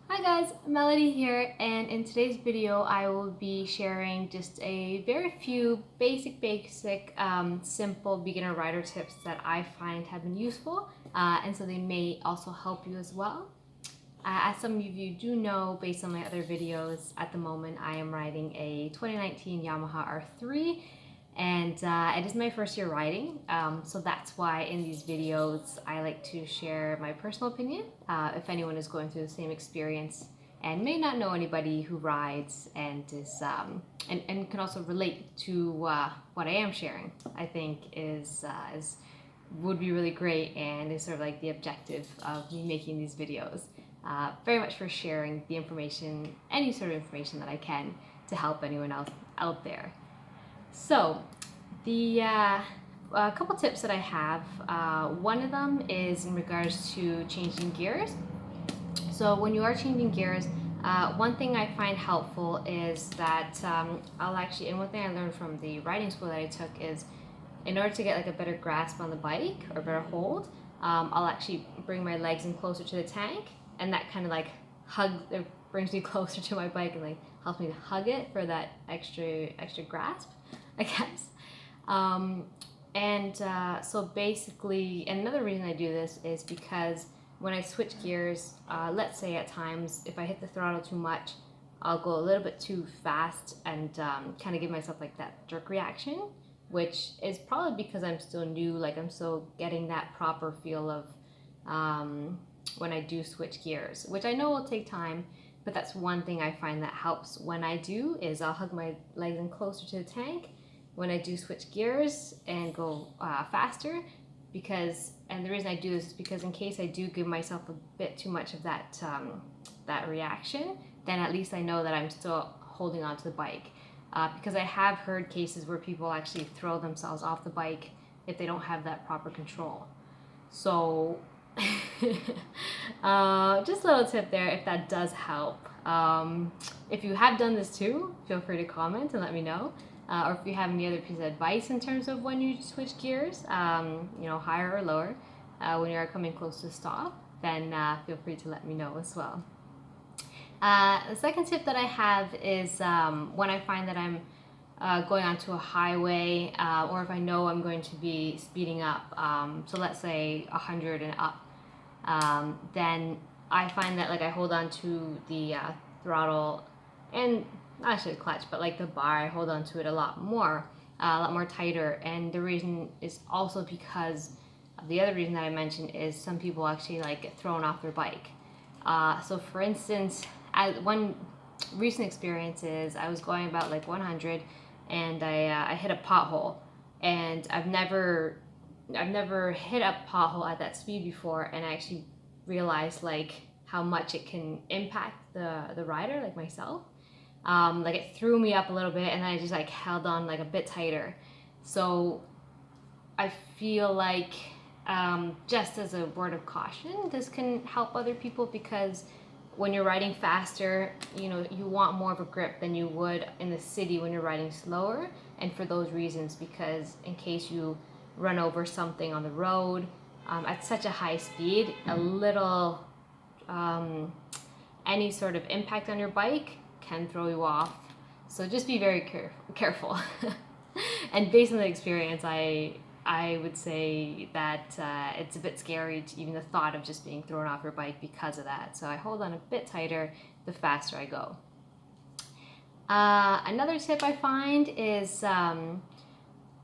Hi guys, Melody here, and in today's video I will be sharing just a very few basic, simple beginner rider tips that I find have been useful, and so they may also help you as well. As some of you do know, based on my other videos, at the moment I am riding a 2019 Yamaha R3, and it is my first year riding, so that's why in these videos I like to share my personal opinion if anyone is going through the same experience and may not know anybody who rides and is and can also relate to what I am sharing. I think is would be really great and is sort of like the objective of me making these videos. Very much for sharing the information, any sort of information that I can to help anyone else out there. So, the a couple tips that I have. One of them is in regards to changing gears. So when you are changing gears, one thing I find helpful is that I'll actually, and one thing I learned from the riding school that I took is, in order to get like a better grasp on the bike or better hold, I'll actually bring my legs in closer to the tank, and that kind of like it brings me closer to my bike and like helps me to hug it for that extra grasp, I guess. So basically, another reason I do this is because when I switch gears, let's say at times if I hit the throttle too much, I'll go a little bit too fast and kind of give myself like that jerk reaction, which is probably because I'm still new, like I'm still getting that proper feel of when I do switch gears, which I know will take time, but that's one thing I find that helps when I do is I'll hug my legs in closer to the tank when I do switch gears and go faster, and the reason I do this is because in case I do give myself a bit too much of that reaction, then at least I know that I'm still holding on to the bike. Because I have heard cases where people actually throw themselves off the bike if they don't have that proper control. So just a little tip there if that does help. If you have done this too, feel free to comment and let me know. Or if you have any other piece of advice in terms of when you switch gears, higher or lower, when you are coming close to stop, then feel free to let me know as well. The second tip that I have is when I find that I'm going onto a highway, or if I know I'm going to be speeding up, so let's say 100 and up, then I find that like I hold on to the throttle and not actually the clutch, but like the bar, I hold on to it a lot more tighter. And the reason is also because the other reason that I mentioned is some people actually like get thrown off their bike. So for instance, one recent experience is I was going about like 100 and I hit a pothole, and I've never hit a pothole at that speed before, and I actually realized like how much it can impact the rider like myself. Like it threw me up a little bit, and then I just like held on like a bit tighter. So I feel like just as a word of caution, this can help other people, because when you're riding faster, you want more of a grip than you would in the city when you're riding slower. And for those reasons, because in case you run over something on the road at such a high speed, a little any sort of impact on your bike can throw you off. So just be very careful. And based on the experience, I would say that it's a bit scary to even the thought of just being thrown off your bike because of that. So I hold on a bit tighter the faster I go. Another tip I find is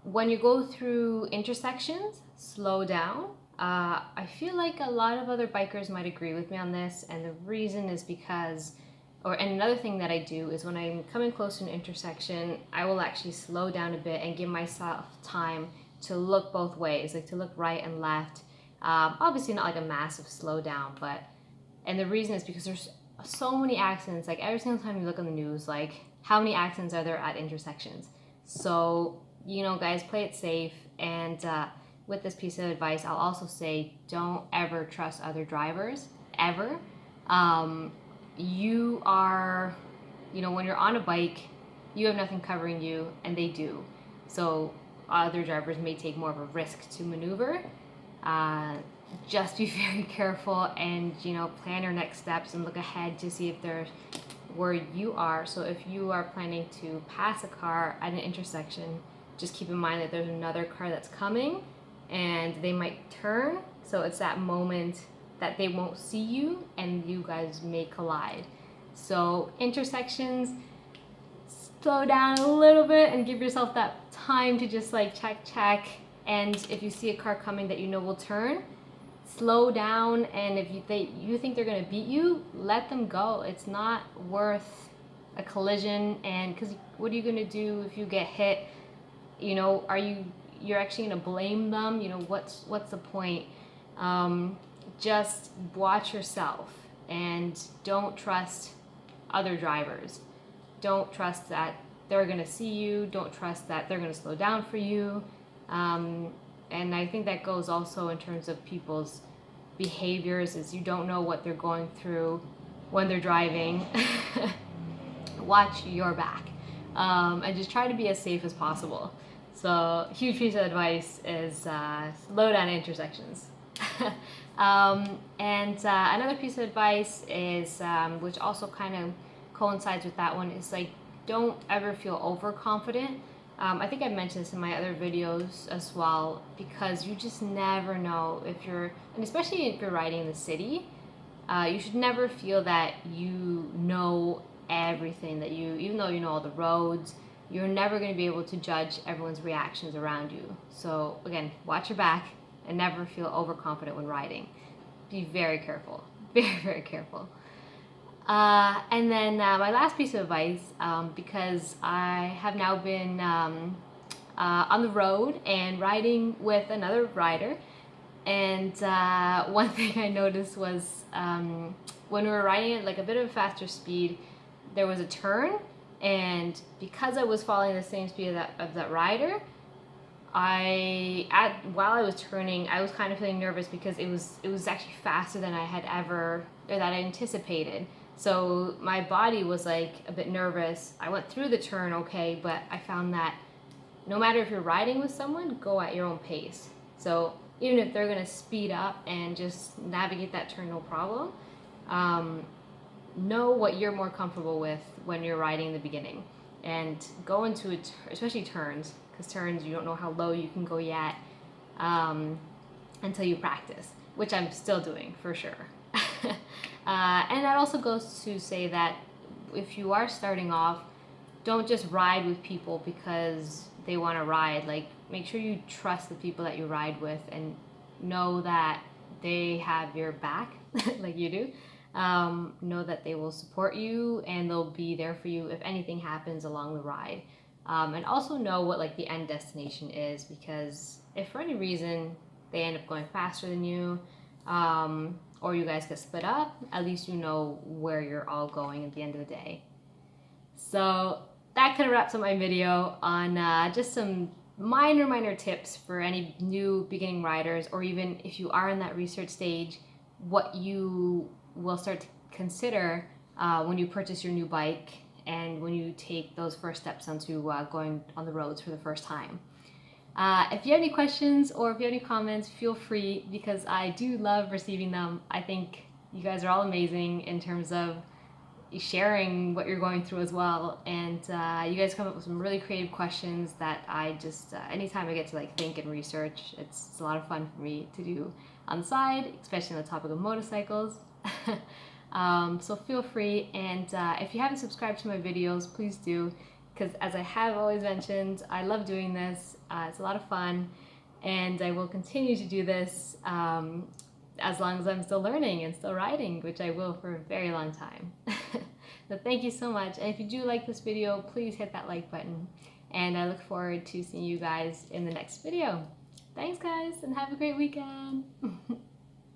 when you go through intersections, slow down. I feel like a lot of other bikers might agree with me on this, and the reason is because, and another thing that I do is when I'm coming close to an intersection, I will actually slow down a bit and give myself time to look both ways, like to look right and left. Obviously not like a massive slowdown, and the reason is because there's so many accidents. Like every single time you look on the news, like how many accidents are there at intersections? So, guys, play it safe. And with this piece of advice, I'll also say don't ever trust other drivers, ever. You are, when you're on a bike, you have nothing covering you, and they do. So other drivers may take more of a risk to maneuver. just be very careful and, you know, plan your next steps and look ahead to see if there's where you are. So if you are planning to pass a car at an intersection, just keep in mind that there's another car that's coming and they might turn. So it's that moment that they won't see you and you guys may collide. So intersections, slow down a little bit and give yourself that time to just like check. And if you see a car coming that you know will turn, slow down. And if you think they're gonna beat you, let them go. It's not worth a collision. And because what are you gonna do if you get hit? You know, you're actually gonna blame them? You know, what's the point? Just watch yourself and don't trust other drivers. Don't trust that they're gonna see you. Don't trust that they're gonna slow down for you. And I think that goes also in terms of people's behaviors, is you don't know what they're going through when they're driving. Watch your back, and just try to be as safe as possible. So huge piece of advice is slow down at intersections. And another piece of advice is, which also kind of coincides with that one, is like, don't ever feel overconfident. I think I mentioned this in my other videos as well, because you just never know if you're, and especially if you're riding in the city, you should never feel that you know everything, that even though you know all the roads, you're never going to be able to judge everyone's reactions around you. So again, watch your back and never feel overconfident when riding. Be very careful, very careful. And then my last piece of advice, because I have now been on the road and riding with another rider, and one thing I noticed was when we were riding at like a bit of a faster speed, there was a turn, and because I was following the same speed of that rider, while I was turning, I was kind of feeling nervous because it was actually faster than I had ever, or that I anticipated. So my body was like a bit nervous. I went through the turn okay, but I found that no matter if you're riding with someone, go at your own pace. So even if they're gonna speed up and just navigate that turn, no problem, know what you're more comfortable with when you're riding in the beginning. And go into it, especially turns, because turns, you don't know how low you can go yet until you practice, which I'm still doing for sure. And that also goes to say that if you are starting off, don't just ride with people because they want to ride. Like, make sure you trust the people that you ride with and know that they have your back like you do. Know that they will support you and they'll be there for you if anything happens along the ride. And also know what like the end destination is, because if for any reason they end up going faster than you, or you guys get split up, at least you know where you're all going at the end of the day. So that kind of wraps up my video on just some minor tips for any new beginning riders, or even if you are in that research stage, what you will start to consider when you purchase your new bike and when you take those first steps onto going on the roads for the first time. If you have any questions or if you have any comments, feel free, because I do love receiving them. I think you guys are all amazing in terms of sharing what you're going through as well. And you guys come up with some really creative questions that I just, anytime I get to like think and research, it's a lot of fun for me to do on the side, especially on the topic of motorcycles. So feel free, and if you haven't subscribed to my videos, please do, because as I have always mentioned, I love doing this. It's a lot of fun, and I will continue to do this as long as I'm still learning and still riding, which I will for a very long time. So thank you so much, and if you do like this video, please hit that like button, and I look forward to seeing you guys in the next video. Thanks guys, and have a great weekend.